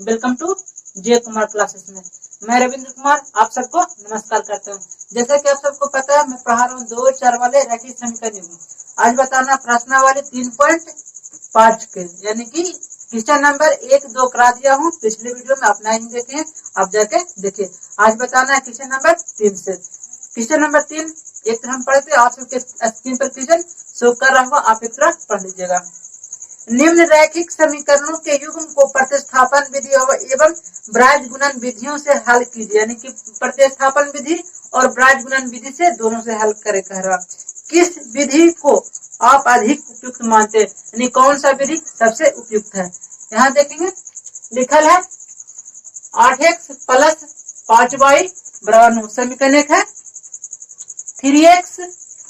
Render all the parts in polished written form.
Welcome to J Kumar classes में। मैं रविंद्र कुमार आप सबको नमस्कार करता हूँ। जैसा कि आप सबको पता है, मैं पढ़ा रहा हूँ 2 और 4 वाले रैखिक समीकरण। आज बताना प्रश्नावली 3.5 के, यानी कि क्वेश्चन नंबर 1, 2 करा दिया हूँ। पिछले वीडियो में अपना ही देखे, आप जाके देखिए। आज बताना है क्वेश्चन नंबर 3 से। क्वेश्चन नंबर 3 एक तरह हम पढ़ते, आप सबके स्क्रीन पर क्वेश्चन शो कर रहा हूँ, आप एक तरह पढ़ लीजिएगा। निम्न रैखिक समीकरणों के युग्म को प्रतिस्थापन विधि एवं ब्राज गुणन विधियों से हल कीजिए, यानी कि प्रतिस्थापन विधि और ब्राज गुणन विधि से दोनों से हल करे कह रहा। किस विधि को आप अधिक उपयुक्त मानते हैं, यानी कौन सा विधि सबसे उपयुक्त है। यहाँ देखेंगे लिखल है 8x प्लस 5y बराबर 9। समीकरण एक है 3x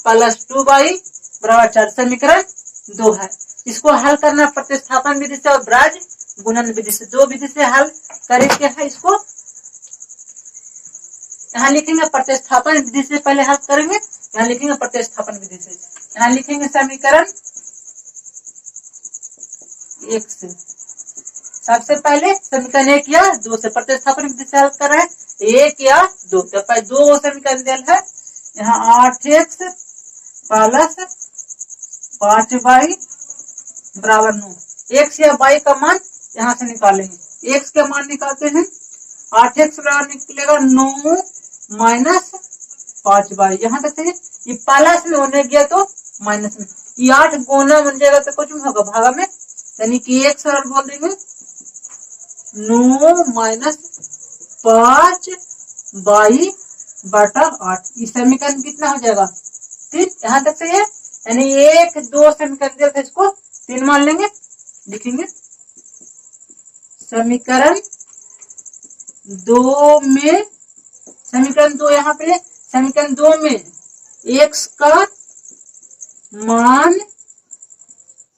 प्लस 2y बराबर 4। समीकरण 2 है। इसको हल करना प्रतिस्थापन विधि से और ब्राज गुणन विधि से, 2 विधि से हल करेंगे। है इसको यहाँ लिखेंगे प्रतिस्थापन विधि से पहले हल करेंगे, यहाँ लिखेंगे प्रतिस्थापन विधि से। यहाँ लिखेंगे समीकरण 1 से, सबसे पहले समीकरण 1 या 2 से प्रतिस्थापन विधि से हल कर रहे हैं। 1 या 2, तो पहले 2 समीकरण दिया है। यहाँ 8x प्लस 5y बराबर 9। x या y का मान यहाँ से निकालेंगे। x का मान निकालते हैं, 8x बराबर निकलेगा 9 माइनस 5y। यहाँ तक है, ये प्लस में होने गया तो माइनस में, ये 8 गुना बन जाएगा तो कुछ होगा भागा में, यानी कि x बराबर बोल देंगे 9 माइनस 5y बटा 8। इस समीकरण कितना हो जाएगा 3। यहाँ तक सही है, यानी 1, 2 समीकरण दिया था, इसको 3 मान लेंगे। लिखेंगे समीकरण 2 में, समीकरण 2 यहाँ पे, समीकरण 2 में x का मान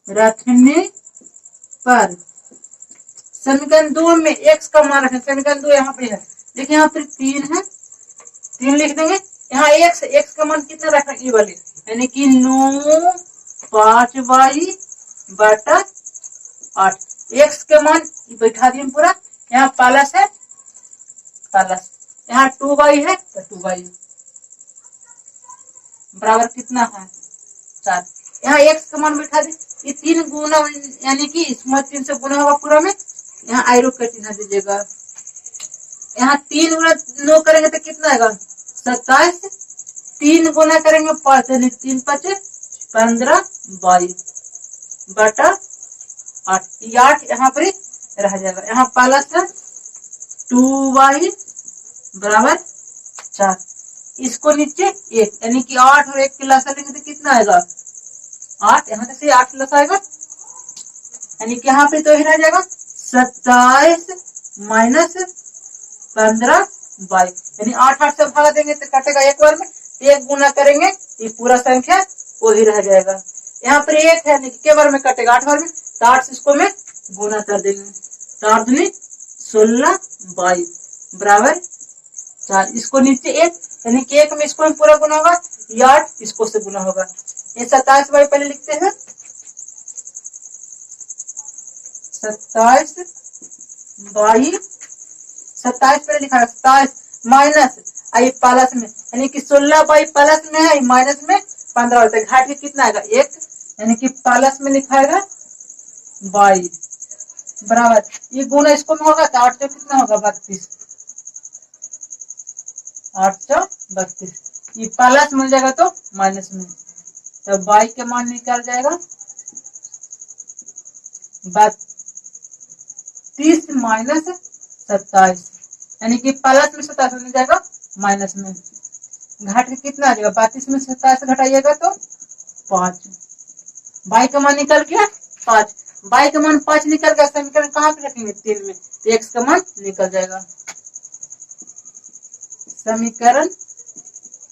रखने पर, समीकरण 2 में x का मान रखने, समीकरण 2 यहाँ पे है। देखिए यहाँ पे 3 है, 3 लिख देंगे। यहाँ x का मान कितना रखना, ये वाले, यानी कि 9 5y बटा 8। x के मान बैठा दिए पूरा, यहाँ प्लस है प्लस, यहाँ 2y है तो 2y बराबर कितना है 4। यहाँ x का मान बैठा दी, ये 3 गुना, यानी कि इसमें 3 से गुना होगा पूरा में। यहाँ आयरो का चिन्ह दीजिएगा। यहाँ 3 गुना 9 करेंगे तो कितना आएगा 27। 3 गुना करेंगे 5, यानी 3 5 15y बटा 8। 8 यहाँ पर रह जाएगा। यहाँ प्लस है 2y बराबर 4। इसको नीचे 1, यानी कि 8 और 1 के लसा लेंगे तो कितना आएगा 8। यहाँ से 8 लसा आएगा, यानी कि यहाँ पे तो ही रह जाएगा 27 माइनस 15y, यानी 8 8 से भागा देंगे तो कटेगा एक बार में। 1 गुना करेंगे ये पूरा संख्या वही रह जाएगा। यहाँ पर 1 है, यानी कि बार में कटेगा 8 बार में, तो 8 से इसको में गुना कर देंगे, तो 8 दूनी 16y बराबर 4। इसको नीचे 1, यानी कि 1 में इसको में पूरा गुना होगा, ये 8 इसको से गुना होगा। ये 27y पहले लिखते हैं, 27y 27 पहले लिखा है, 27 माइनस आई प्लस में, यानी कि 16y प्लस में है, माइनस में 15 होता है। घाट के कितना आएगा 1, यानी कि प्लस में लिखाएगा y बराबर, ये गुना इसको में होगा तो 8 से कितना होगा 32, 832। ये प्लस मिल जाएगा तो माइनस में, तो y के मान निकल जाएगा 32 माइनस 27, यानी कि प्लस में 27 मिल जाएगा माइनस में। घाट के कितना आ जाएगा 32 में 27 घटाइएगा तो 5। y का मान निकल गया 5। y का मान 5 निकल गया, समीकरण कहाँ पे रखेंगे 3 में, तो x का मान निकल जाएगा। समीकरण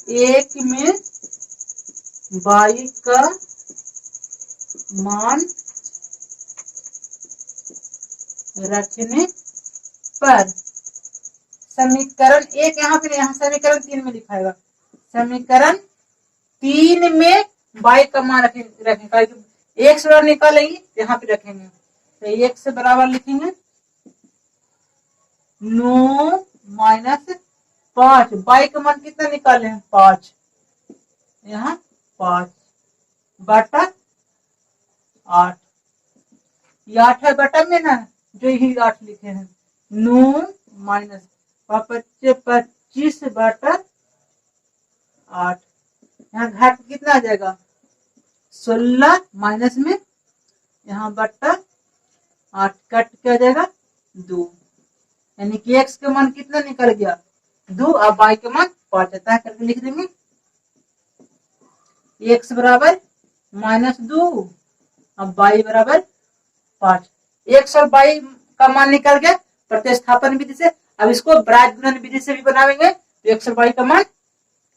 1 में y का मान रखने पर, समीकरण 1 यहाँ पे, यहाँ समीकरण 3 में लिखाएगा। समीकरण 3 में y का मान रखेंगे, x बराबर निकालेंगे यहाँ पे रखेंगे, तो x से बराबर लिखेंगे 9 माइनस 5, बाई का मान कितना निकाले हैं 5, यहाँ 5 बटा 8, ये 8 है बटा में ना, जो ही 8 लिखे हैं, 9 माइनस 25 बटा 8, यहाँ घाट कितना आ जाएगा 16 माइनस में यहाँ बट्टा 8 कट क्या जाएगा 2, यानी कि x का मान कितना निकल गया 2, अब y का मान 5 आता है, करके लिख देंगे x बराबर -2, अब y बराबर 5, x और y का मान निकल गया प्रतिस्थापन विधि से। अब इसको ब्राज गुणन विधि से भी बनाएंगे तो x और y का मान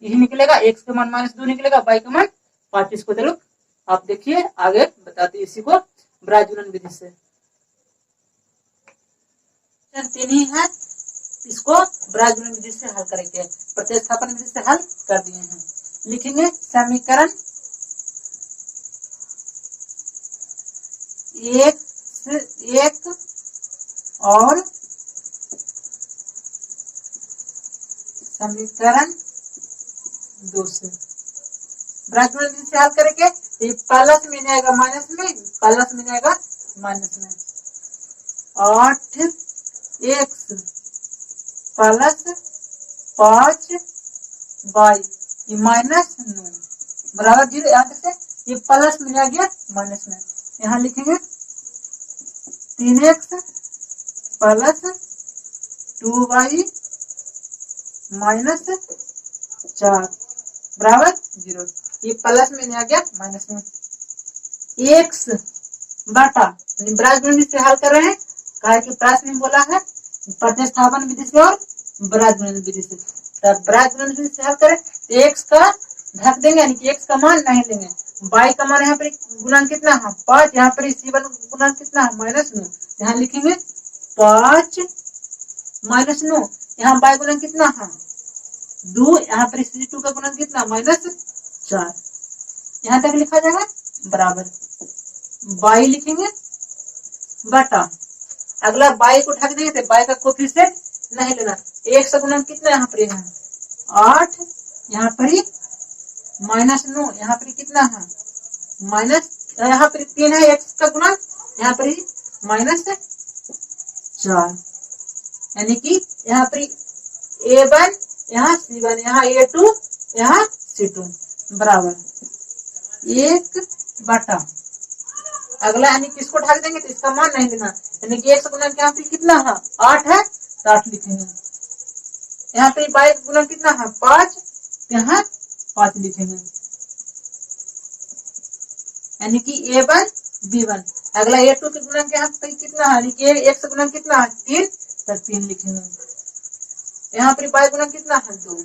यही निकलेगा, x का मान -2 निकलेगा, y का मान 5। इसको चलो आप देखिए आगे बताते इसी को ब्राज गुणन विधि से। तीन ही है, इसको ब्राज गुणन विधि से हल करेंगे, प्रतिस्थापन विधि से हल कर दिए हैं। लिखेंगे समीकरण 1 और समीकरण 2 से ब्राज गुणन विधि से हल करेंगे, ये प्लस में नहीं आएगा माइनस में, प्लस में नहीं आएगा माइनस में, 8x प्लस 5y -9 बराबर 0, यहाँ से ये प्लस में आ गया माइनस में, यहाँ लिखेंगे 3x प्लस 2y -4 बराबर 0, ये प्लस में आ गया माइनस में, x बटा ब्राज गुणन विधि से हल कर रहे हैं, कहा कि प्रश्न में बोला है प्रतिस्थापन विधि से और ब्राज गुणन विधि से, तब ब्राज गुणन विधि से हल करें तो x का ढक देंगे, यानी कि x का मान नहीं लेंगे, y का मान यहाँ पर गुणन कितना है 5, यहाँ पर C1 गुणन कितना है -9, यहाँ लिखेंगे 5 -9, यहाँ y गुणन कितना है 2, यहाँ पर C2 का गुणन कितना -4, यहाँ तक लिखा जाएगा बराबर y लिखेंगे बटा, अगला y को ढक देंगे तो y का कोफिशिएंट नहीं लेना, एक से गुणन कितना यहाँ पर है 8, यहाँ पर ही -9, यहाँ पर कितना है माइनस, यहाँ पर 3 है x का गुणन, यहाँ पर ही -4, यानी कि यहाँ पर A1 यहाँ C1 यहाँ A2 यहाँ C2 बराबर 1 बटा, अगला यानी किसको ढक देंगे तो इसका मान नहीं देना, यानी कि x गुणन यहाँ पे कितना है 8 है तो 8 लिखेंगे, यहाँ पे y गुणन कितना है 5, यहाँ 5 लिखेंगे, यानी कि A1 B1, अगला A2 के गुणन के यहाँ पे कितना है, यानी कि x गुणन कितना है 3 तो 3 लिखेंगे, यहाँ पर y गुणन कितना है 2,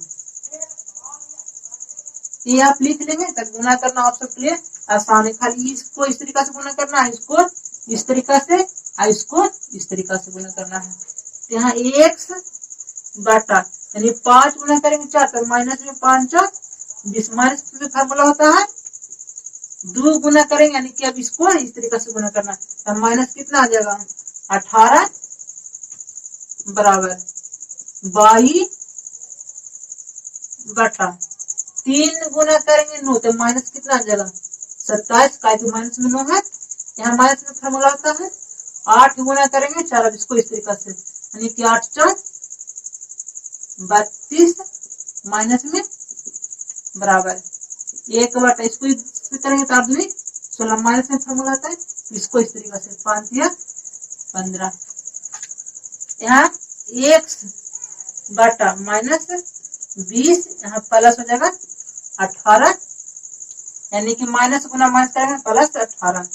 ये आप लिख लेंगे, तब गुना करना आप सबके लिए आसान है, खाली इसको इस तरीका से गुना करना है, इसको इस तरीका से और इसको इस तरीका से गुना करना है, तो यहाँ x बटा यानी 5 गुना करेंगे 4 तो माइनस में 5 20, माइनस में फार्मूला होता है 2 गुना करेंगे, यानी कि अब इसको इस तरीका से गुना करना है, तो माइनस कितना आ जाएगा 18 बराबर 22 बटा 3 गुना करेंगे 9 तो माइनस कितना आ जाएगा 27, का तो माइनस में 9 है, यहाँ माइनस में फार्मूला होता है 8 गुना करेंगे 4, अब इसको इस तरीका से, यानी कि 8 4 32 माइनस में बराबर 1 बटा, इसको इस करेंगे तो आदमी 16 माइनस में फार्मूला आता है, इसको इस तरीका से 5 या 15, यहाँ x बटा -20, यहाँ प्लस हो जाएगा 18, यानी कि माइनस गुना माइनस करेंगे प्लस 18,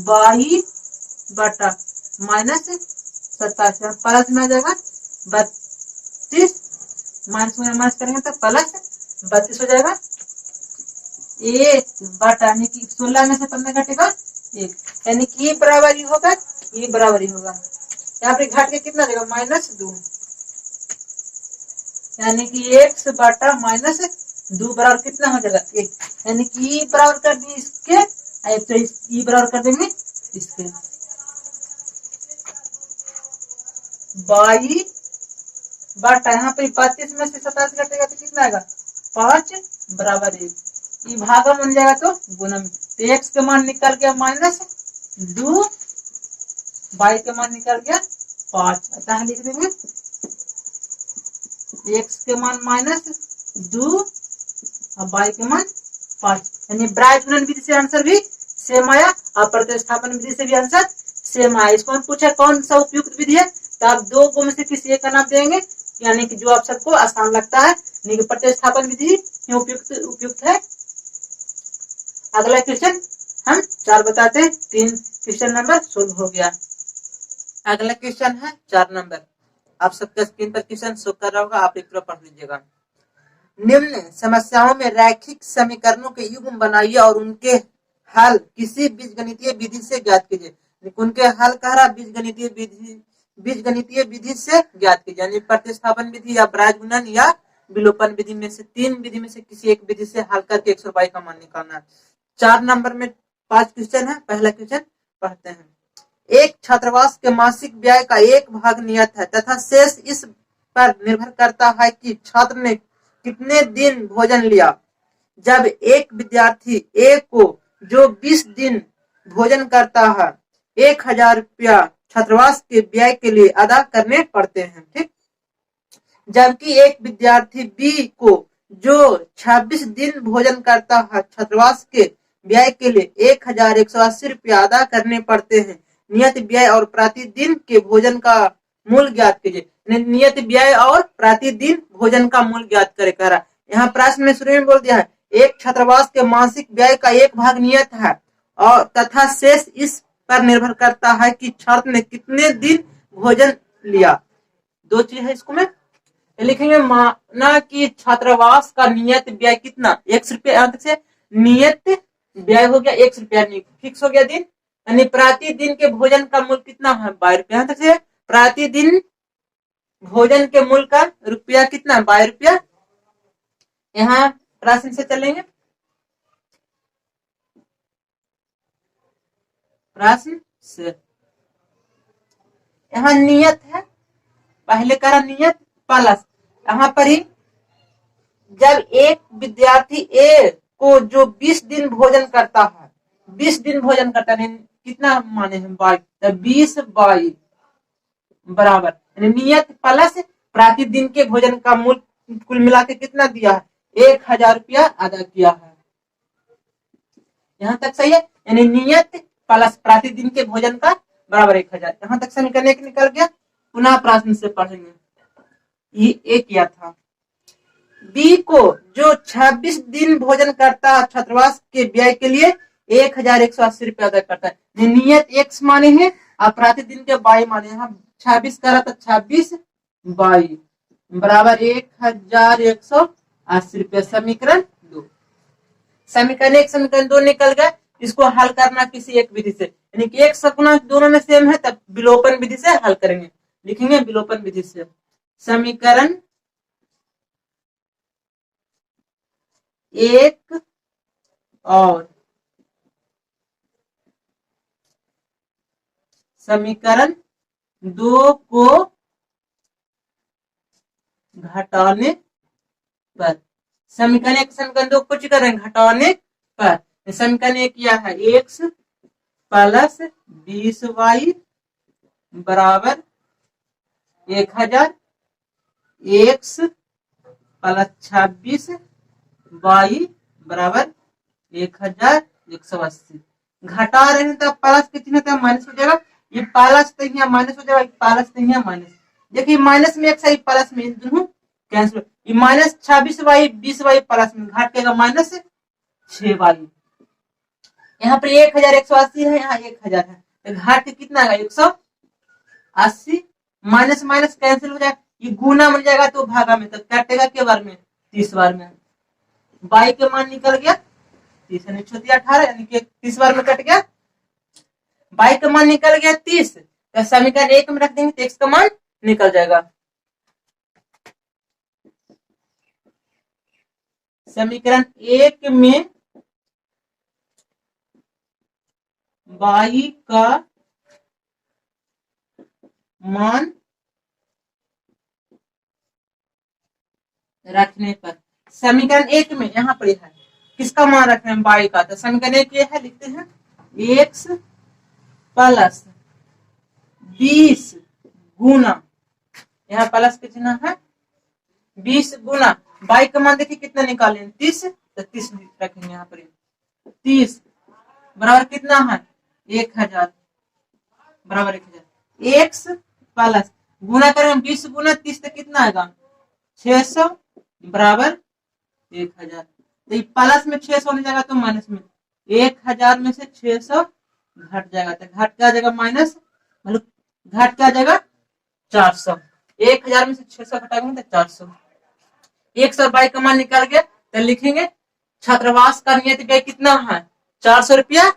22 बटा -27, प्लस में आ जाएगा 32, माइनस गुना माइनस करेंगे तो प्लस 32 हो जाएगा, 1 बटा यानी कि 16 में से 15 घटेगा 1, यानी कि ये बराबरी होगा, ये बराबरी होगा, यहाँ पे घट के कितना देगा -2, यानी कि x बटा -2 बराबर कितना हो जाएगा 1, यानी कि बराबर कर दिए इसके, तो ई बराबर कर देंगे इसके, बाई बटा यहाँ पे 32 में से 27 घटेगा तो कितना आएगा 5 बराबर 1। ये भागा बन जाएगा तो गुणन, तो एक्स के मान निकल गया -2, बाई के मान निकल गया 5। अतः लिख देंगे एक्स के मान -2 और बाई के मान 5, यानी ब्राइट गुणन विधि से आंसर भी सेम आया और प्रतिस्थापन विधि से भी आंसर सेम आया। इसको हम पूछा कौन सा उपयुक्त विधि है, तो आप दो को में से किसी एक का नाम देंगे, यानी कि जो आप सबको आसान लगता है, यानी कि प्रतिस्थापन विधि उपयुक्त है। अगला क्वेश्चन हम 4 बताते हैं, 3 क्वेश्चन नंबर सोल्व हो गया। अगला क्वेश्चन है 4 नंबर, आप सबका स्क्रीन पर क्वेश्चन शो कर रहा होगा, आप एक तरफ पढ़ लीजिएगा। निम्न समस्याओं में रैखिक समीकरणों के युग्म बनाइए और उनके हल किसी बीजगणितीय विधि से ज्ञात कीजिए। उनके हल कह रहा बीजगणितीय विधि से ज्ञात कीजिए, यानी प्रतिस्थापन विधि या ब्राज गुणन या विलोपन विधि में से 3 विधि में से किसी एक विधि से हल करके 122 का मान निकालना है। 4 नंबर में 5 क्वेश्चन है। पहला क्वेश्चन पढ़ते हैं। एक छात्रावास के मासिक व्यय का 1 भाग नियत है तथा शेष इस पर निर्भर करता है कि छात्र ने कितने दिन भोजन लिया। जब एक विद्यार्थी ए को जो 20 दिन भोजन करता है 1000 रुपया छात्रावास के व्यय के लिए अदा करने पड़ते हैं, ठीक। जबकि एक विद्यार्थी बी को जो 26 दिन भोजन करता है छात्रावास के व्यय के लिए 1180 रुपया अदा करने पड़ते हैं। नियत व्यय और प्रतिदिन के भोजन का मूल ज्ञात कीजिए। नियत व्यय और प्रतिदिन भोजन का मूल ज्ञात करे कह रहा। यहाँ प्रश्न में शुरू में बोल दिया है एक छात्रावास के मासिक व्यय का 1 भाग नियत है और तथा शेष इस पर निर्भर करता है कि छात्र ने कितने दिन भोजन लिया। 2 चीज है इसको मैं लिखेंगे। माना कि छात्रावास का नियत व्यय कितना 1 रुपया, से नियत व्यय हो गया 1 रुपया, फिक्स हो गया दिन, यानी प्रतिदिन के भोजन का मूल्य कितना है 22 रुपया, से प्रतिदिन भोजन के मूल्य का रुपया कितना 22 रुपया। यहाँ प्रश्न से चलेंगे, प्रश्न से यहाँ नियत है, पहले करा नियत प्लस, यहाँ पर ही जब एक विद्यार्थी ए को जो 20 दिन भोजन करता है, 20 दिन भोजन करता है, कितना माने हैं 22, 20 22 बराबर नियत प्लस प्रतिदिन के भोजन का मूल्य कुल मिला के कितना दिया है 1000 रुपया अदा किया है। यहाँ तक सही है, यानी नियत प्लस प्रतिदिन के भोजन का बराबर 1000। यहाँ तक समीकरण एक निकल गया। पुनः प्रश्न से पढ़ेंगे, ये एक किया था। बी को जो 26 दिन भोजन करता है छात्रावास के व्यय के लिए 1180 रुपया अदा करता है। नियत x माने हैं और प्रतिदिन के 22 माने, यहाँ 26 करा तो 26 22 बराबर 1180 रुपया। समीकरण 2, समीकरण 1 समीकरण 2 निकल गए। इसको हल करना किसी एक विधि से, यानी कि एक सकुना दोनों में सेम है तब विलोपन विधि से हल करेंगे। लिखेंगे विलोपन विधि से समीकरण 1 और समीकरण 2 को घटाने पर, समीकरण 1 समीकरण 2 कुछ करें घटाने पर, समीकरण 1 किया है x प्लस 20y बराबर 1000, x प्लस 26y बराबर 1180। घटा रहे हैं तो प्लस कितने तक माइनस हो जाएगा, ये प्लस तो यहाँ माइनस हो जाएगा, प्लस तो यहाँ माइनस। देखिए माइनस में एक सही प्लस में दोनों कैंसिल, ये माइनस 26y 20y प्लस में घटेगा -6y। यहाँ पर 1180 है, यहाँ 1000 है, तो घाट कितना आएगा 180। माइनस माइनस कैंसिल हो जाएगा, ये गुना मिल जाएगा तो भागा में, तो कटेगा के बार में 30 बार में। बाई के मान निकल गया 30, यानी 18 यानी कि 30 बार में कट गया। बाई का मान निकल गया 30, तो समीकरण 1 में रख देंगे तो x का मान निकल जाएगा। समीकरण 1 में बाई का मान रखने पर। समीकरण 1 में यहाँ पर है किसका मान रख रहे हैं, y का। तो समीकरण 1 ये है, लिखते हैं x प्लस 20 गुना, यहाँ प्लस के चिन्ह है, 20 गुना y का मान देखिए कितना निकाले 30, तो 30 रखेंगे यहाँ पर। 30 बराबर कितना है 1000, बराबर 1000। x प्लस गुना करेंगे 20 गुना 30 तो कितना आएगा 600 बराबर 1000। तो ये प्लस में 600 होने जाएगा तो माइनस में 1000 में से 600 घट जाएगा, तो घट क्या जाएगा माइनस, मतलब घट क्या जाएगा 400। 1000 में से 600 घटाएंगे तो 400। 122 का मान निकाल गया, तो लिखेंगे छात्रावास का नियत व्यय कितना है 400 रुपया,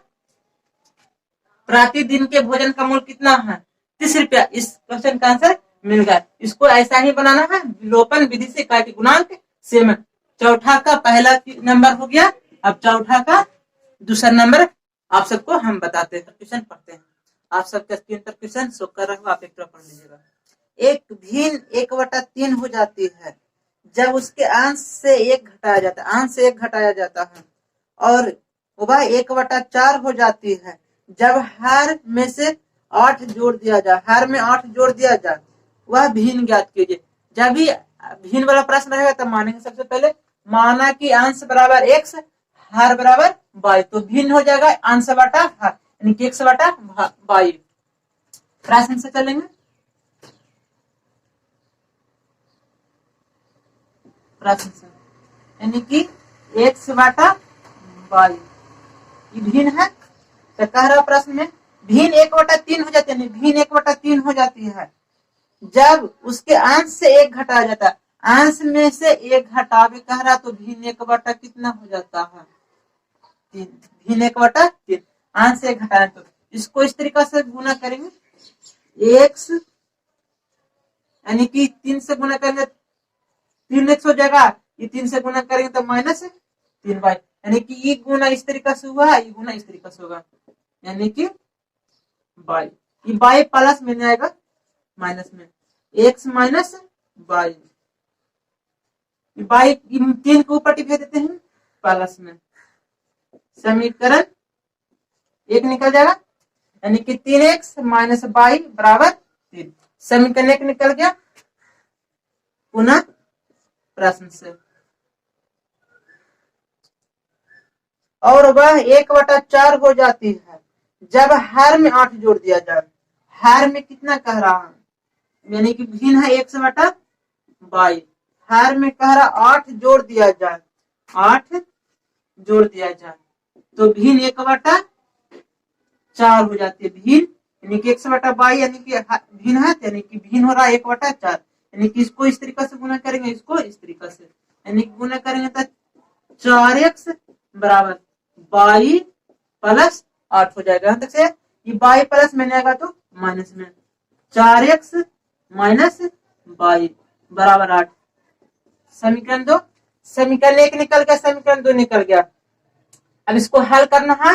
प्रतिदिन के भोजन का मूल्य कितना है 30 रुपया। इस क्वेश्चन का आंसर मिल गया। इसको ऐसा ही बनाना है विलोपन विधि से, काय के गुणांक सेम है। चौथा का पहला नंबर हो गया, अब चौथा का दूसरा नंबर आप सबको हम बताते हैं, क्वेश्चन पढ़ते हैं। आप सबके स्क्रीन पर क्वेश्चन शो कर रहा हूँ, आप एक तरफ पढ़ लीजिएगा। एक भिन्न 1/3 हो जाती है जब उसके अंश से 1 घटाया जाता है, अंश से 1 घटाया जाता है, और वह 1/4 हो जाती है जब हर में से 8 जोड़ दिया जाए, हर में 8 जोड़ दिया जाए, वह भिन्न ज्ञात कीजिए। जब भी भिन्न वाला प्रश्न रहेगा तब मानेंगे सबसे पहले, माना कि अंश बराबर x, हर बराबर y, तो भिन्न हो जाएगा अंश बटा हर, यानी कि x बटा y। प्रश्न से चलेंगे, प्रश्न से, यानी कि x बटा y ये भिन्न है। तो कह रहा प्रश्न में भिन्न 1/3 हो जाती है, भिन्न 1/3 हो जाती है जब उसके अंश से 1 घटाया जाता है, अंश में से 1 घटावे कह रहा, तो भिन्न 1 कितना हो जाता है 3, भिन्न 1/3, अंश से 1 घटाया, तो इसको इस तरीका से गुना करेंगे, x यानी कि 3 से गुना करेंगे 3x हो जाएगा, ये 3 से गुना करेंगे तो माइनस 3y, यानी कि ये गुना इस तरीका से हुआ, ये गुना इस तरीका से होगा, यानी कि y, ये y प्लस में नहीं आएगा माइनस में, x माइनस y, y 3 के ऊपर टिपा देते हैं प्लस में, समीकरण 1 निकल जाएगा, यानी कि 3x माइनस y बराबर 3। समीकरण 1 निकल गया। पुनः प्रश्न से, और वह 1/4 हो जाती है जब हर में 8 जोड़ दिया जाए, हर में कितना कह रहा है, यानी कि भिन्न है x बटा y, हर में कह रहा 8 जोड़ दिया जाए, 8 जोड़ दिया जाए, तो भिन्न 1/4 हो जाती है, भिन्न यानी कि x बटा y, यानी कि भिन्न है, यानी कि भिन्न हो रहा है 1/4, यानी कि इसको इस तरीका से गुना करेंगे, इसको इस तरीका से, यानी कि गुना करेंगे तो 4x बराबर y प्लस 8 हो जाएगा। यहाँ तक से ये y प्लस में आएगा तो माइनस में, 4x माइनस y बराबर 8। समीकरण 2, समीकरण 1 निकल गया, समीकरण 2 निकल गया। अब इसको हल करना है,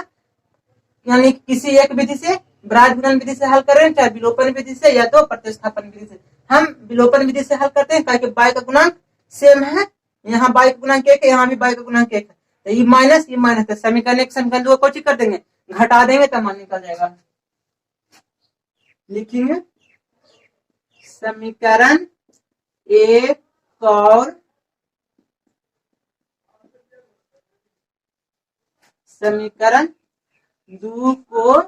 यानी किसी एक विधि से, ब्राज गुणन विधि से हल करें, चाहे विलोपन विधि से या तो प्रतिस्थापन विधि से। हम विलोपन विधि से हल करते हैं, ताकि y का गुणांक सेम है, यहाँ y का गुणांक 1 है, यहाँ भी y का गुणांक 1 है, तो ये माइनस है, समीकरण 1 समीकरण 2 को कर देंगे, घटा देंगे तो मान निकल जाएगा। लिखेंगे समीकरण 1 और समीकरण 2 को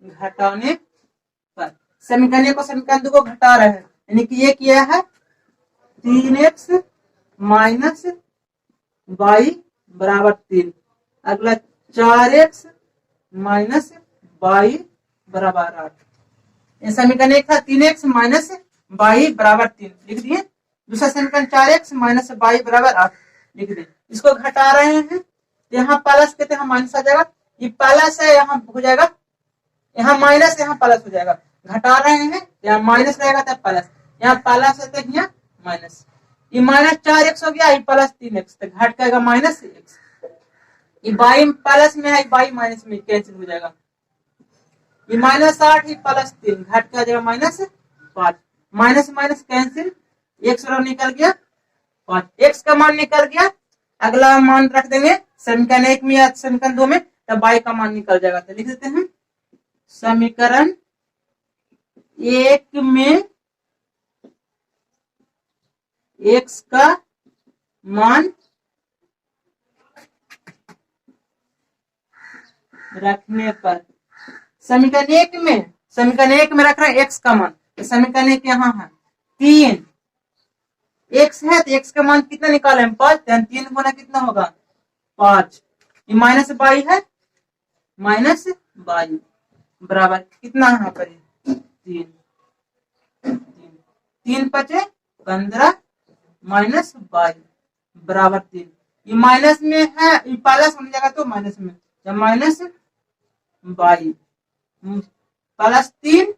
घटाने पर, समीकरण 1 को समीकरण 2 को घटा रहे हैं, यानी कि ये किया है 3x माइनस y बराबर 3, अगला 4x माइनस y बराबर 8। समीकरण 1 था 3x माइनस y बराबर 3 लिख दिए, दूसरा समीकरण 4x माइनस y बराबर 8 लिख दिए। इसको घटा रहे हैं, यहाँ प्लस कहते हैं माइनस आ जाएगा, ये प्लस है यहाँ हो जाएगा, यहाँ माइनस यहाँ प्लस हो जाएगा, घटा रहे हैं यहाँ माइनस रहेगा तब प्लस, यहाँ प्लस है तो यहाँ माइनस, ये माइनस 4x हो गया, ये प्लस 3x, तो घट जाएगा माइनस x, ये y प्लस में है, y माइनस में कैंसिल हो जाएगा, ये माइनस 8 प्लस 3 घट के आ जाएगा minus 5, minus minus cancel, x निकल गया 5, एक्स का मान निकल गया। अगला मान रख देंगे समीकरण 1 में या समीकरण 2 में, तब y का मान निकल जाएगा। तो लिख देते हैं समीकरण 1 में x का मान रखने पर, समीकरण 1 में रख रहे हैं x का मान, तो समीकरण 1 यहाँ है 3 x है, तो x का मान कितना निकाले हम 5, 3 गुना कितना होगा 5, ये माइनस बाई है, माइनस बाई बराबर कितना यहाँ पर 3, 3 5 15 माइनस बाई बराबर 3, ये माइनस में है, ये प्लस होने जाएगा तो माइनस में, जब माइनस बाई प्लस 3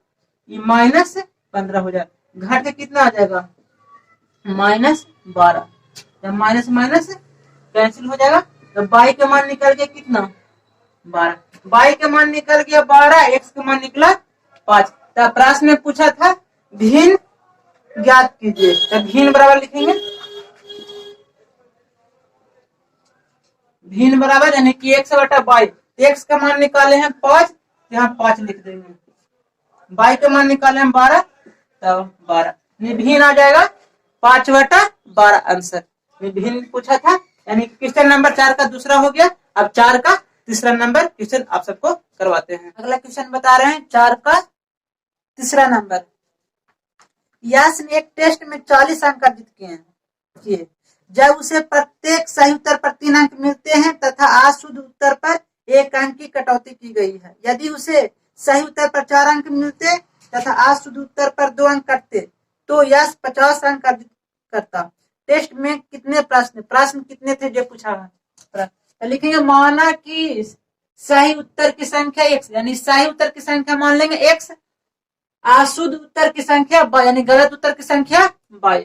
ये माइनस 15 हो जाएगा, घट के कितना आ जाएगा माइनस 12, जब माइनस माइनस कैंसिल हो जाएगा, तो बाई का मान निकल गया कितना 12, बाई का मान निकल गया 12, एक्स का मान निकला 5। तब प्रश्न में पूछा था भिन्न ज्ञात कीजिए, तब भिन्न बराबर लिखेंगे, भिन्न बराबर यानी कि एक्स बटा बाई, एक्स का मान निकाले हैं 5, यहाँ 5 लिख देंगे, बाई का मान निकाले हैं 12, तब 12 भिन्न आ जाएगा 5 बटा 12 आंसर। भिन्न पूछा था, यानी क्वेश्चन नंबर 4 का दूसरा हो गया। अब 4 का तीसरा नंबर क्वेश्चन आप सबको करवाते हैं। अगला क्वेश्चन बता रहे हैं 4 का तीसरा नंबर। यश ने एक टेस्ट में 40 अंक अर्जित किए हैं, जब उसे प्रत्येक सही उत्तर पर 3 अंक मिलते हैं तथा अशुद्ध उत्तर पर 1 अंक की कटौती की गई है। यदि उसे सही उत्तर पर 4 अंक मिलते तथा अशुद्ध उत्तर पर 2 अंक कटते तो यश 50 अंक अर्जित करता। टेस्ट में कितने प्रश्न कितने थे जो पूछा है, तो लिखेंगे माना कि सही उत्तर की संख्या x, यानी सही उत्तर की संख्या मान लेंगे x, अशुद्ध उत्तर की संख्या y, यानी गलत उत्तर की संख्या y।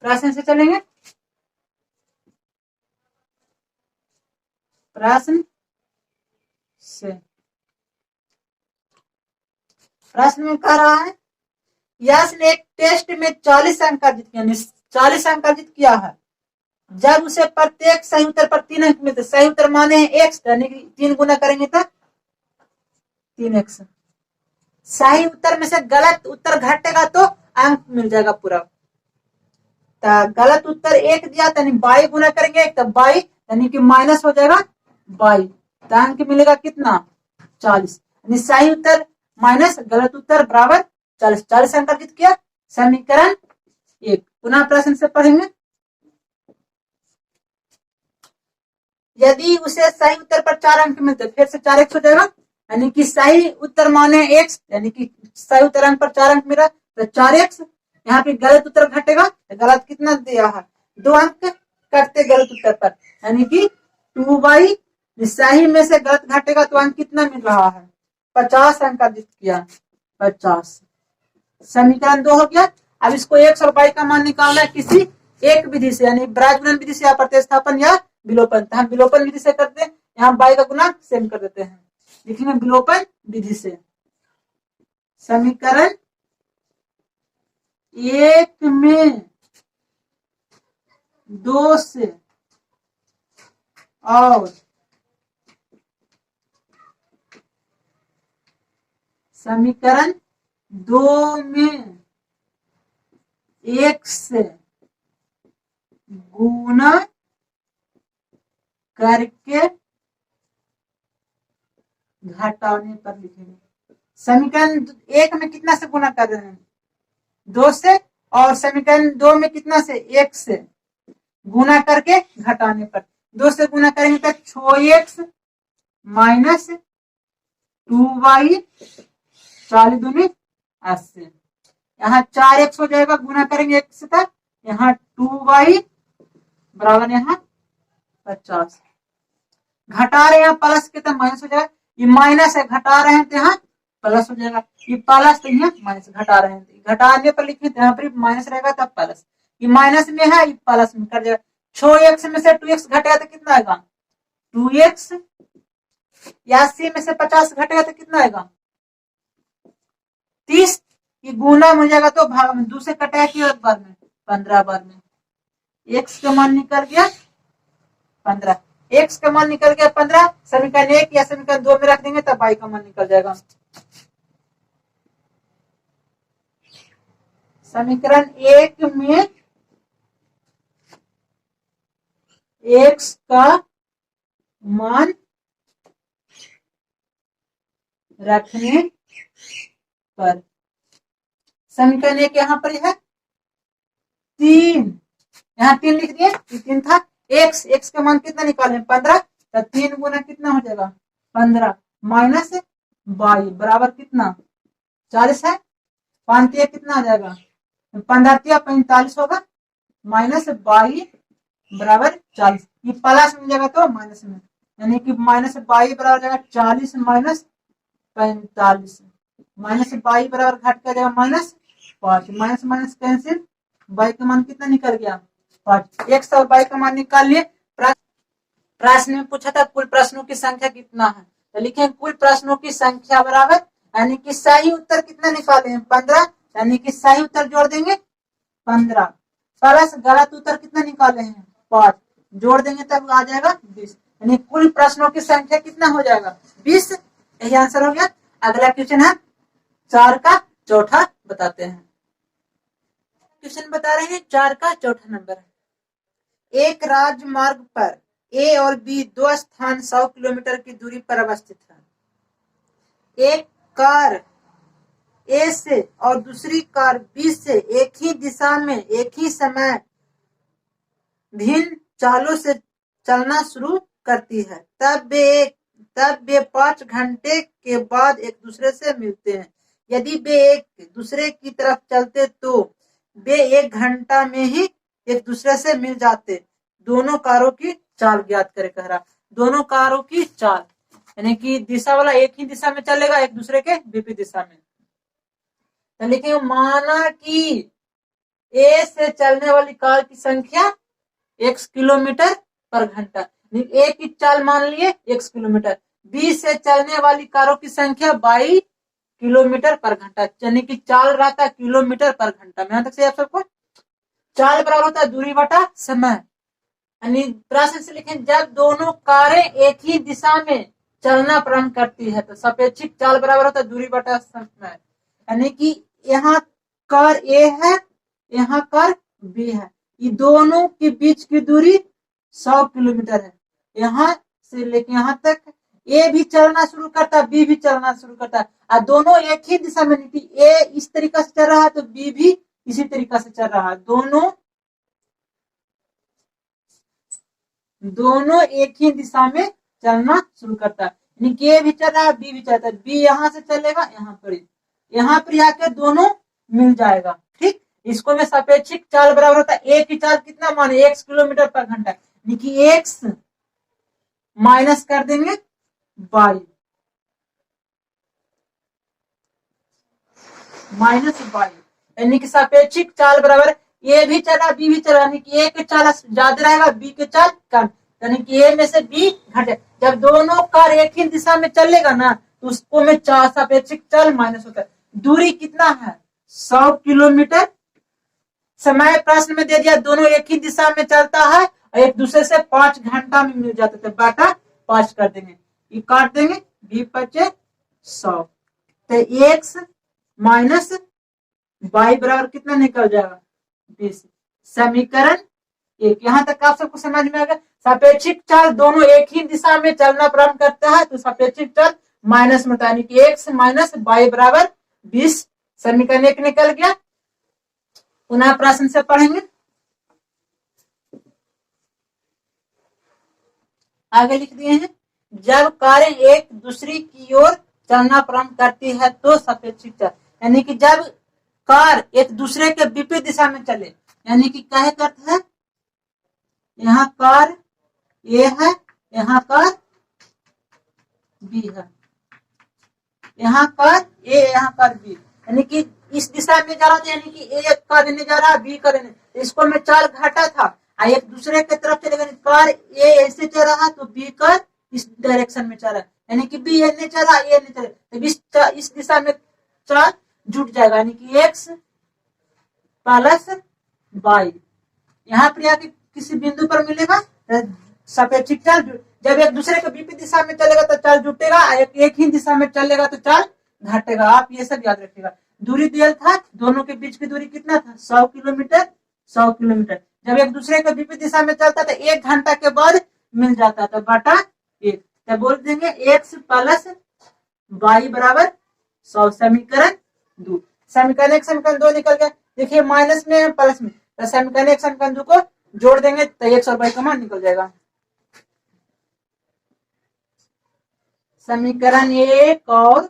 प्रश्न से चलेंगे, प्रश्न से, प्रश्न में कह रहा है यश ने एक टेस्ट में 40 अंक अर्जित किया, 40 अंक अर्जित किया है, जब उसे प्रत्येक सही उत्तर पर 3 अंक मिलते, सही उत्तर माने हैं x, यानी कि 3 गुना करेंगे तो 3x, सही उत्तर में से गलत उत्तर घटेगा तो अंक मिल जाएगा पूरा। तो गलत उत्तर 1 दिया, यानी 22 गुना करेंगे तो 22, यानी कि माइनस हो जाएगा 22, तो अंक मिलेगा कितना 40, यानी सही उत्तर माइनस गलत उत्तर बराबर 40, 40 अंक अर्जित किया। समीकरण 1 पुनः प्रश्न से पढ़ेंगे, यदि उसे सही उत्तर पर 4 अंक मिलते, फिर से 4x हो जाएगा, यानी कि सही उत्तर माने x, यानी कि सही उत्तर अंक पर 4 अंक मिला तो 4x, यहाँ पे गलत उत्तर घटेगा तो गलत कितना दिया है 2 अंक कटते गलत उत्तर पर, यानी कि 2y, सही में से गलत घटेगा तो अंक कितना मिल रहा है 50 अंक अर्जित किया 50। समीकरण 2 हो गया। अब इसको x और y का मान निकालना है किसी एक विधि से, यानी ब्राजगुणन विधि से या प्रतिस्थापन या विलोपन, तो हम विलोपन विधि से करते हैं, यहाँ y का गुना सेम कर देते हैं, लिखेंगे विलोपन विधि से। समीकरण 1 में 2 से और समीकरण 2 में 1 से गुना करके घटाने पर लिखेंगे। समीकरण 1 में कितना से गुना कर रहे हैं 2 से, और समीकरण 2 में कितना से 1 से गुना करके घटाने पर, 2 से गुना करेंगे तो 6x माइनस 2y 40 दूनी 80, यहाँ 4x हो जाएगा, गुना करेंगे x से तक, यहाँ 2y बराबर यहाँ 50, घटा रहे हैं प्लस के तो माइनस हो जाएगा, ये माइनस है घटा रहे हैं तो यहाँ प्लस हो जाएगा, ये प्लस तो यहाँ माइनस, घटा रहे हैं घटाने पर लिखे तो यहाँ पर माइनस रहेगा तब प्लस, ये माइनस में है ये प्लस में कर जाएगा, 6x में से 2x घटेगा तो कितना आएगा 2x, 80 में से 50 घटेगा तो कितना आएगा 30, ये गुना हो जाएगा तो भाग में 2 से कटेगा कि एक बार में 15 बार में। x का मान निकल गया 15, x का मान निकल गया 15, समीकरण 1 या समीकरण 2 में रख देंगे तब y का मान निकल जाएगा। समीकरण 1 में x का मान रखने पर, समीकरण 1 यहाँ पर है 3, यहाँ 3 लिख दिए, 3 था। x का मान कितना निकालें 15, तो 3 गुना कितना हो जाएगा 15 माइनस 22 बराबर कितना 40 है, 5 कितना आ जाएगा 15 45 होगा, माइनस 22 बराबर 40, ये प्लस में जाएगा तो माइनस में, यानी कि माइनस 22 बराबर जाएगा 40 माइनस 45, माइनस 22 बराबर घट कर जाएगा minus 5, minus minus cancel, y का मान कितना निकल गया 5, x और y का मान निकाल लिए। प्रश्न में पूछा था कुल प्रश्नों की संख्या कितना है, तो लिखें कुल प्रश्नों की संख्या बराबर, यानी कि सही उत्तर कितना निकाले हैं 15, यानी कि सही उत्तर जोड़ देंगे 15 प्लस गलत उत्तर कितना निकाले हैं 5, जोड़ देंगे तब आ जाएगा 20, यानी कुल प्रश्नों की संख्या कितना हो जाएगा 20। यही आंसर हो गया। अगला क्वेश्चन है 4 का चौथा बताते हैं। क्वेश्चन बता रहे हैं 4 का चौथा नंबर है, एक राजमार्ग पर ए और बी दो स्थान 100 किलोमीटर की दूरी पर अवस्थित है। एक कार ए से और दूसरी कार बी से एक ही दिशा में एक ही समय भिन्न चालों से चलना शुरू करती है, तब वे 5 घंटे के बाद एक दूसरे से मिलते हैं। यदि वे एक दूसरे की तरफ चलते तो वे 1 घंटा में ही एक दूसरे से मिल जाते। दोनों कारों की चाल ज्ञात करे कह रहा, दोनों कारों की चाल, यानी कि दिशा वाला एक ही दिशा में चलेगा एक दूसरे के विपरीत दिशा में। तो लिखेंगे माना कि ए से चलने वाली कार की संख्या x किलोमीटर पर घंटा, ए की चाल मान लिए x किलोमीटर, बी से चलने वाली कारों की संख्या 22 किलोमीटर पर घंटा, यानी कि चाल रहता है किलोमीटर पर घंटा में। यहां तक से आप सबको चाल बराबर होता है दूरी बटा समय, यानी प्रश्न से लिखें जब दोनों कारें एक ही दिशा में चलना प्रारंभ करती है तो सापेक्षिक चाल बराबर होता है दूरी बटा समय, यानी कि यहाँ कार ए है यहाँ कार बी है, ये दोनों के बीच की दूरी 100 किलोमीटर है। यहाँ से लेके यहाँ तक ए भी चलना शुरू करता है बी भी चलना शुरू करता है, और दोनों एक ही दिशा में, ए इस तरीका से चल रहा है तो बी भी इसी तरीका से चल रहा है, दोनों एक ही दिशा में चलना शुरू करता है, यानी कि ए भी चल रहा है बी भी चलता है, बी यहाँ से चलेगा यहाँ पर आकर दोनों मिल जाएगा। ठीक, इसको में सापेक्षिक चाल बराबर होता है ए की चाल कितना माने x किलोमीटर पर घंटा, यानी कि x माइनस कर देंगे 22 माइनस 22, यानी कि सापेक्षिक चाल बराबर ए भी चला बी भी चला, यानी कि ए की चाल ज्यादा रहेगा बी की चाल कम, यानी कि ए में से बी घटे। जब दोनों कार एक ही दिशा में चलेगा ना तो उसको में सापेक्षिक चाल माइनस होता है। दूरी कितना है 100 किलोमीटर, समय प्रश्न में दे दिया दोनों एक ही दिशा में चलता है और एक दूसरे से 5 घंटा में मिल जाते थे, बाटा 5 कर देंगे, ये काट देंगे, बी बचे 100, तो x माइनस y बराबर कितना निकल जाएगा 20। समीकरण 1, यहाँ तक आप सबको समझ में आ गया। सापेक्षिक चाल दोनों एक ही दिशा में चलना प्रारंभ करता है तो सापेक्षिक चाल माइनस में, यानी कि x माइनस y बराबर 20। समीकरण 1 निकल गया। पुनः प्रश्न से पढ़ेंगे, आगे लिख दिए हैं जब कारें एक दूसरी की ओर चलना प्रारंभ करती है तो सापेक्षिक चाल, यानी कि जब कार एक दूसरे के विपरीत दिशा में चले, यानी कि क्या करते हैं यहाँ कार ए है यहाँ कार बी है, यहाँ कार ए यहाँ कार बी, यानी कि इस दिशा में जा रहा था, यानी कि ए का देने जा रहा है बी का देने, इसको में चाल घटा था एक दूसरे के तरफ चलेगा, कार ए ऐसे चल रहा तो बी कार इस डायरेक्शन में चल रहा है, यानी कि बी ऐसे चल रहा ए नहीं चल रहा, तो इस दिशा में चाल जुट जाएगा, यानी कि x प्लस बाई। यहाँ पर आके किसी बिंदु पर मिलेगा सापेक्षिक चाल। जब एक दूसरे के विपरीत दिशा में चलेगा तो चाल जुटेगा, एक ही दिशा में चलेगा तो चाल घटेगा। आप ये सब याद रखिएगा। दूरी दिया था, दोनों के बीच की दूरी कितना था? 100 किलोमीटर। 100 किलोमीटर जब एक दूसरे के विपरीत दिशा में चलता था 1 घंटा के बाद मिल जाता था बटा 1। तब बोल देंगे x प्लस y बराबर 100। समीकरण 2। समीकरण 1 समीकरण 2 निकल गया। देखिए माइनस में प्लस में, तो समीकरण 1 समीकरण 2 को जोड़ देंगे तो x और y का मान निकल जाएगा। समीकरण 1 और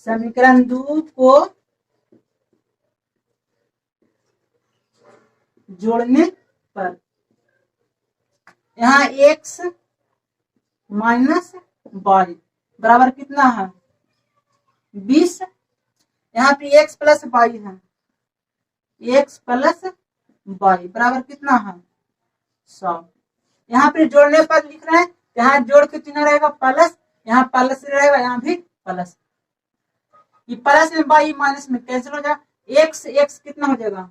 समीकरण 2 को जोड़ने पर यहाँ x माइनस वाई बराबर कितना है? 20। यहाँ पे x प्लस वाई है, x प्लस वाई बराबर कितना है? 100। यहाँ पे जोड़ने पर लिख रहे हैं, यहाँ जोड़ के चिन्ह रहेगा प्लस, यहाँ प्लस रहेगा, यहाँ भी प्लस। ये प्लस में बाई माइनस में कैंसिल हो जाएगा। x कितना हो जाएगा?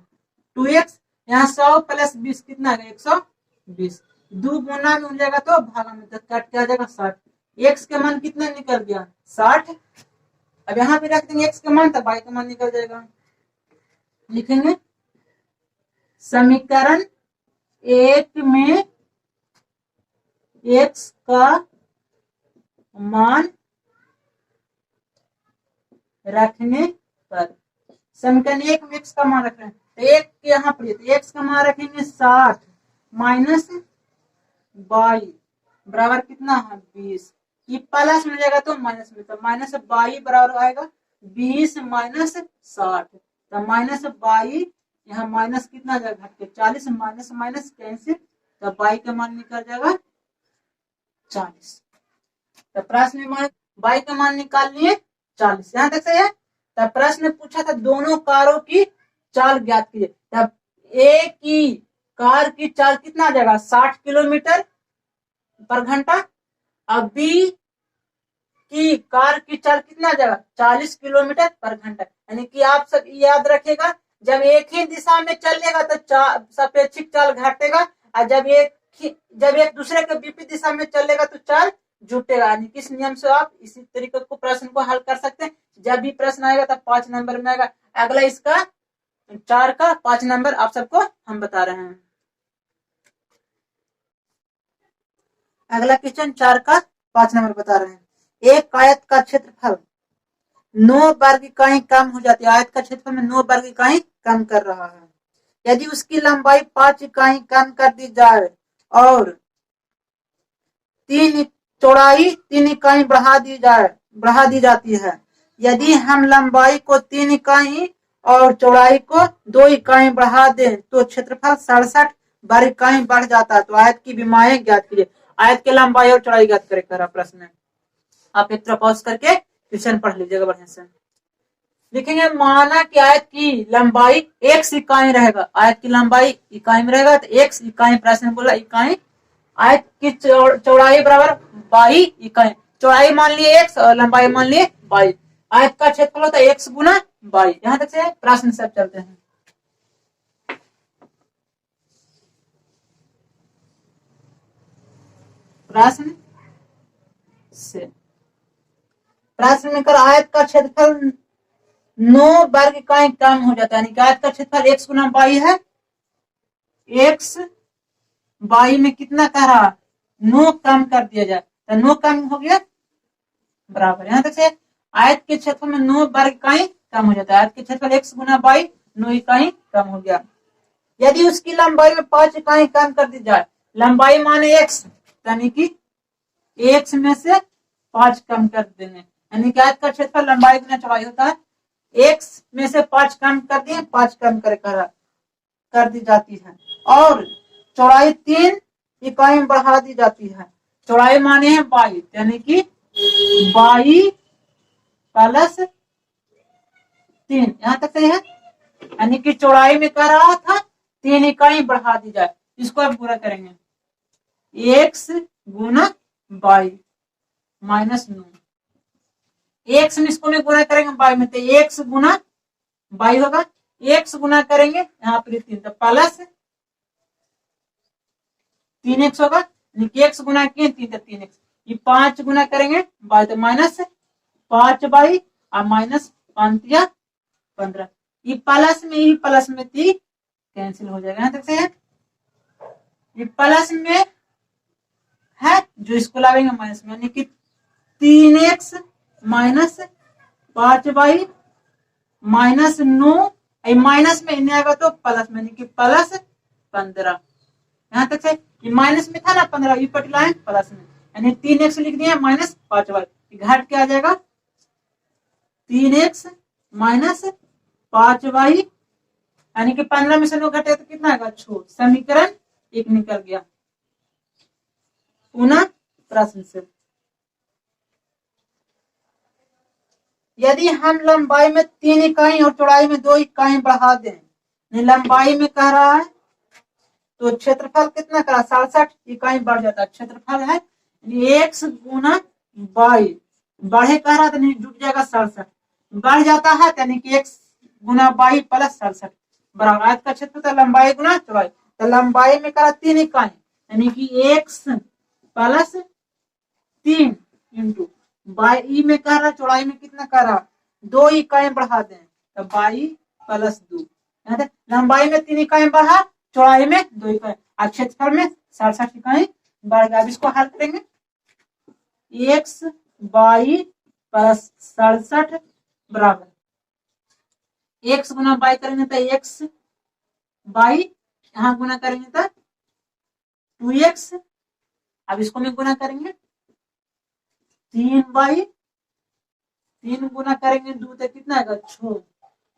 2x। यहाँ 100 प्लस 20 कितना है? 120। 2 गुना में हो जाएगा तो भागा में कट के आ जाएगा 60। x का मान कितना निकल गया? 60। अब यहाँ पे रख देंगे x का मान, तो y का मान निकल जाएगा। लिखेंगे समीकरण 1 में x का मान रखने पर, समीकरण 1 में x का मान रख रहे हैं तो एक यहाँ पर तो x का मान रखेंगे 60 माइनस y बराबर कितना है? 20। ये प्लस में जाएगा तो माइनस में, तो माइनस y बराबर आएगा 20 माइनस 60। तो माइनस y यहाँ माइनस कितना जाएगा? घट के 40। माइनस माइनस कैंसिल, तो y का मान निकल जाएगा 40। तो प्रश्न में y का मान निकाल लिए 40। यहाँ तक सही है। तब प्रश्न पूछा था दोनों कारों की चाल ज्ञात कीजिए। तब ए की कार की चाल कितना आ जाएगा? 60 किलोमीटर पर घंटा। अब बी की कार की चाल कितना आ जाएगा? 40 किलोमीटर पर घंटा। यानी कि आप सब याद रखेगा, जब एक ही दिशा में चलेगा तो सापेक्षिक चाल घटेगा, और जब एक दूसरे के विपरीत दिशा में चलेगा तो चाल जुटेगा। यानी किस नियम से आप इसी तरीके को प्रश्न को हल कर सकते हैं। जब भी प्रश्न आएगा तब 5 नंबर में आएगा। अगला इसका 4 का 5 नंबर आप सबको हम बता रहे हैं। अगला क्वेश्चन 4 का 5 नंबर बता रहे हैं। एक आयत का क्षेत्रफल 9 वर्ग इकाई कम हो जाती है। आयत का क्षेत्रफल में 9 वर्ग इकाई कम कर रहा है। यदि उसकी लंबाई 5 इकाई कम कर दी जाए और चौड़ाई 3 इकाई बढ़ा दी जाती है। यदि हम लंबाई को 3 इकाई और चौड़ाई को 2 इकाई बढ़ा दें तो क्षेत्रफल 67 वर्ग इकाई बढ़ जाता है। तो आयत की विमाएं ज्ञात कीजिए। आयत की लंबाई और चौड़ाई ज्ञात करें प्रश्न है। आप एक तरह पॉज करके क्वेश्चन पढ़ लीजिएगा बढ़िया से। लिखेंगे माना कि आयत की लंबाई x इकाई रहेगा। आयत की लंबाई इकाई में रहेगा तो x इकाई, प्रश्न बोला इकाई। आयत की चौड़ाई बराबर 22 इकाई। चौड़ाई मान लिए x और लंबाई मान लिए 22। आयत का क्षेत्रफल होता है x गुना 22। यहां तक से प्रश्न सब चलते हैं। प्रश्न में कर आयत का क्षेत्रफल 9 वर्ग इकाई कम हो जाता है। यानी कि आयत का क्षेत्रफल x गुना 22 है। x 22 में कितना कह रहा? 9 कम कर दिया जाए तो 9 कम हो गया बराबर। यहाँ तक से आयत के क्षेत्रफल में 9 वर्ग इकाई कम हो जाता है। आयत के क्षेत्रफल x गुना 22 9 इकाई कम हो गया। यदि उसकी लंबाई में 5 इकाई कम कर दी जाए, लंबाई माने x, यानी कि x में से 5 कम कर देंगे। यानी कि आयत का क्षेत्रफल लंबाई गुना चौड़ाई होता है। x में से 5 कम कर दिए, 5 कम कर दी जाती है और चौड़ाई 3 इकाई बढ़ा दी जाती है। चौड़ाई माने हैं 22, यानी कि 22 प्लस 3। यहाँ तक सही है। यानी कि चौड़ाई में कह रहा था 3 इकाई बढ़ा दी जाए। इसको अब पूरा करेंगे। x गुना 22 माइनस 9 एक्स में इसको में गुना करेंगे बाई में, तो एक्स गुना बाई होगा, एक्स गुना करेंगे यहाँ पर 3 तो प्लस 3x होगा, एक्स गुना किए 3 तो 3x, ये 5 गुना करेंगे बाई तो माइनस 5 बाई और माइनस 5 15, ये प्लस में 3 कैंसिल हो जाएगा। यहाँ तक से है, ये प्लस में है जो इसको लाएंगे माइनस में, यानी कि 3x minus 5 by minus 9, minus में इन्हें आएगा तो प्लस में, यानी कि प्लस 15। यहाँ तक से ये माइनस में था ना 15, ये पट लाए प्लस में, यानी 3x लिख दिए माइनस 5 बाई, घट के आ जाएगा 3x माइनस 5 बाई, यानी कि 15 में से 9 घटे तो कितना आएगा 6, समीकरण 1 निकल गया। पुनः प्रश्न से, यदि हम लंबाई में 3 इकाई और चौड़ाई में 2 इकाई बढ़ा दें, लंबाई में कह रहा है तो क्षेत्रफल कितना करा 67 इकाई बढ़ जाता है, क्षेत्रफल है x गुना बाई, बढ़े कह रहा था नहीं जुट जाएगा 67, बढ़ जाता है यानी कि x गुना बाई प्लस 67 बराबर आयत का क्षेत्र तो लंबाई गुना चौड़ाई, तो लंबाई में करा 3 इकाई यानी कि x प्लस 3 इंटू बाई में कह रहा, चौड़ाई में कितना कह रहा 2 इकाई बढ़ा दें तो बाई प्लस 2, लंबाई में 3 इकाई बढ़ा, चौड़ाई में 2 इकाई, और क्षेत्रफल में 67 इकाई बढ़ गया। अब इसको हल करेंगे, x बाई प्लस 67 बराबर x गुना बाई करेंगे तो x बाई, यहाँ गुना करेंगे तो 2x, अब इसको में गुना करेंगे 3 बाई 3 गुना करेंगे 2 तो कितना आएगा 6,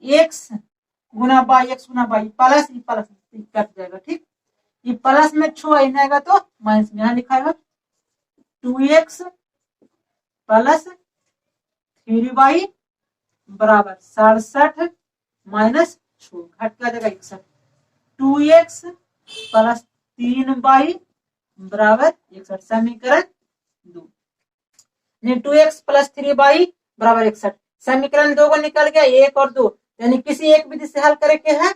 x Guna by plus plus cut जाएगा, ठीक, ये प्लस में 6 आएगा तो माइनस में यहाँ लिखाएगा 2x प्लस 3 बाई बराबर 67 माइनस 6 घट का जाएगा 61, 2x प्लस 3 बाई बराबर 61, समीकरण 2, 2x प्लस 3 बाई बराबर 61, समीकरण 2 को निकल गया 1 और 2, यानी किसी एक विधि से हल करके है,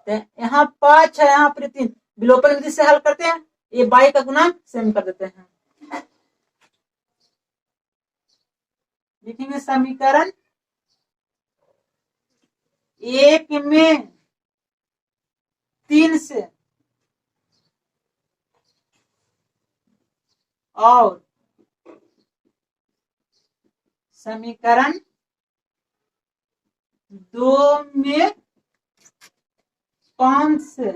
यहाँ 5 है यहाँ पर 3, विलोपन विधि से हल करते हैं, ये बाई का गुणांक सेम कर देते हैं, लिखेंगे समीकरण 1 में 3 से और समीकरण 2 में 5 से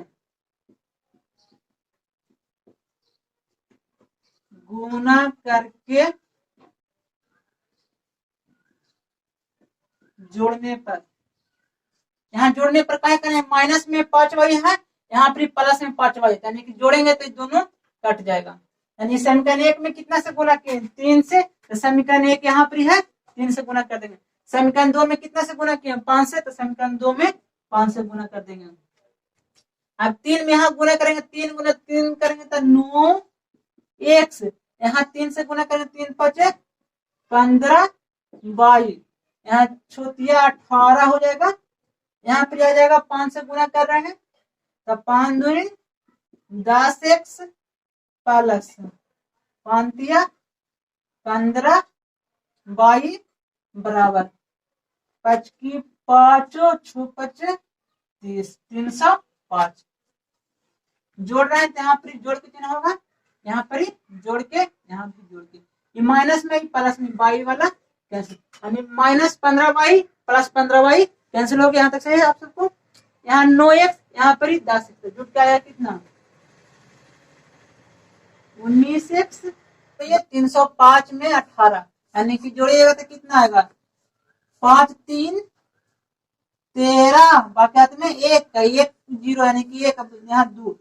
गुना करके जोड़ने पर, यहाँ जोड़ने पर क्या करें, माइनस में 5 वाई है, यहाँ पर प्लस में 5 वाई, यानी कि जोड़ेंगे तो दोनों कट जाएगा, यानी समीकरण 1 में कितना से गुना किए 3 से, तो समीकरण 1 यहाँ पर है 3 से गुना कर देंगे, समीकरण 2 में कितना से गुना किए 5 से, तो समीकरण 2 में 5 से गुना कर देंगे। अब 3 में यहाँ गुना करेंगे, 3 गुना 3 करेंगे तो 9x, यहाँ 3 से गुना करेंगे 3 5 15 बाई, यहाँ छोटिया 18 हो जाएगा, यहाँ पर आ जाएगा 5 से गुना कर रहे हैं तो 5 दूनी 10x प्लस 5 15 बाई बराबर 5 की 5 6 5 30, 305 जोड़ रहे हैं, यहाँ पर जोड़ के चिन्ह होगा, यहाँ पर जोड़ के यहाँ भी जोड़ के, ये माइनस में प्लस में बाई वाला कैंसिल, यानी minus 15 by plus 15 by cancel हो गया, यहाँ तक सही है आप सबको, यहाँ 9x यहाँ पर ही 10x जुट के आया कितना 19x, तो ये 305 में 18, यानी कि जोड़िएगा तो कितना आएगा 5 3 13 बाकी में 1 का 1 0 यानी कि 1 यहाँ 2,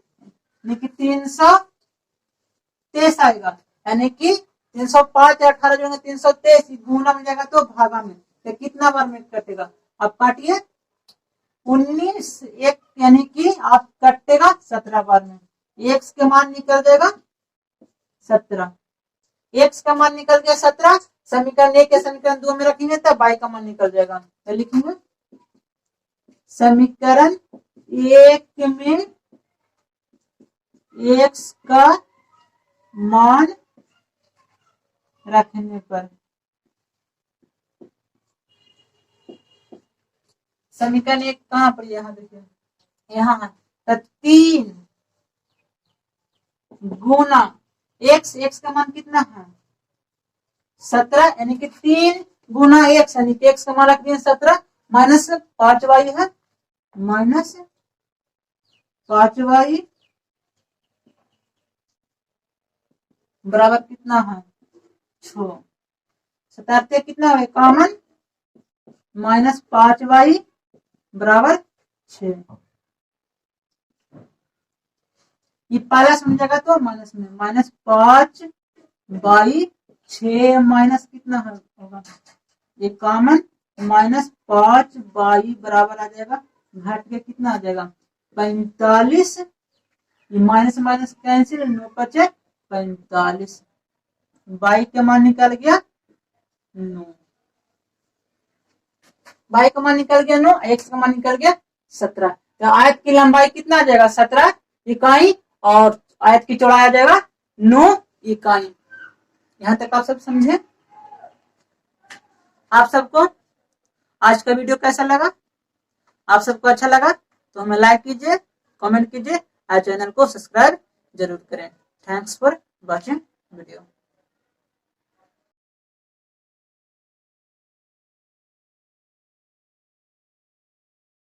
यानी कि 323 आएगा, यानी कि 305 18 जो है 323 गुना में जाएगा तो भागा में, तो कितना बार में कटेगा, अब काटिए 19 1 यानी कि आप कटेगा 17 बार में, x के मान निकल जाएगा 17, x का मान निकल गया 17, समीकरण 1 या समीकरण 2 में रखेंगे तब y का मान निकल जाएगा। क्या लिखेंगे? समीकरण 1 में x का मान रखने पर, समीकरण 1 कहां पर, यहाँ देखिए, यहाँ है, तो 3 गुना x का मान कितना है 17, यानी कि 3 गुना x, यानी कि x का मान रख दिए 17, माइनस 5y है, माइनस 5y बराबर कितना है 6। 17 कितना है कॉमन, माइनस 5y बराबर 6। ये पहला समझेगा तो माइनस में, माइनस 5/6 माइनस कितना होगा, ये कॉमन, माइनस 5y बराबर आ जाएगा, घट के कितना आ जाएगा 45, ये माइनस माइनस कैंसिल, 9 5 45, y का मान निकल गया 9, y का मान निकल गया 9, x का मान निकल गया 17। तो आयत की लंबाई कितना आ जाएगा 17 इकाई, और आयत की चौड़ाई आ जाएगा 9 इकाई। यहां तक आप सब समझे? आप सबको आज का वीडियो कैसा लगा? आप सबको अच्छा लगा तो हमें लाइक कीजिए, कमेंट कीजिए और चैनल को सब्सक्राइब जरूर करें। Thanks for watching video.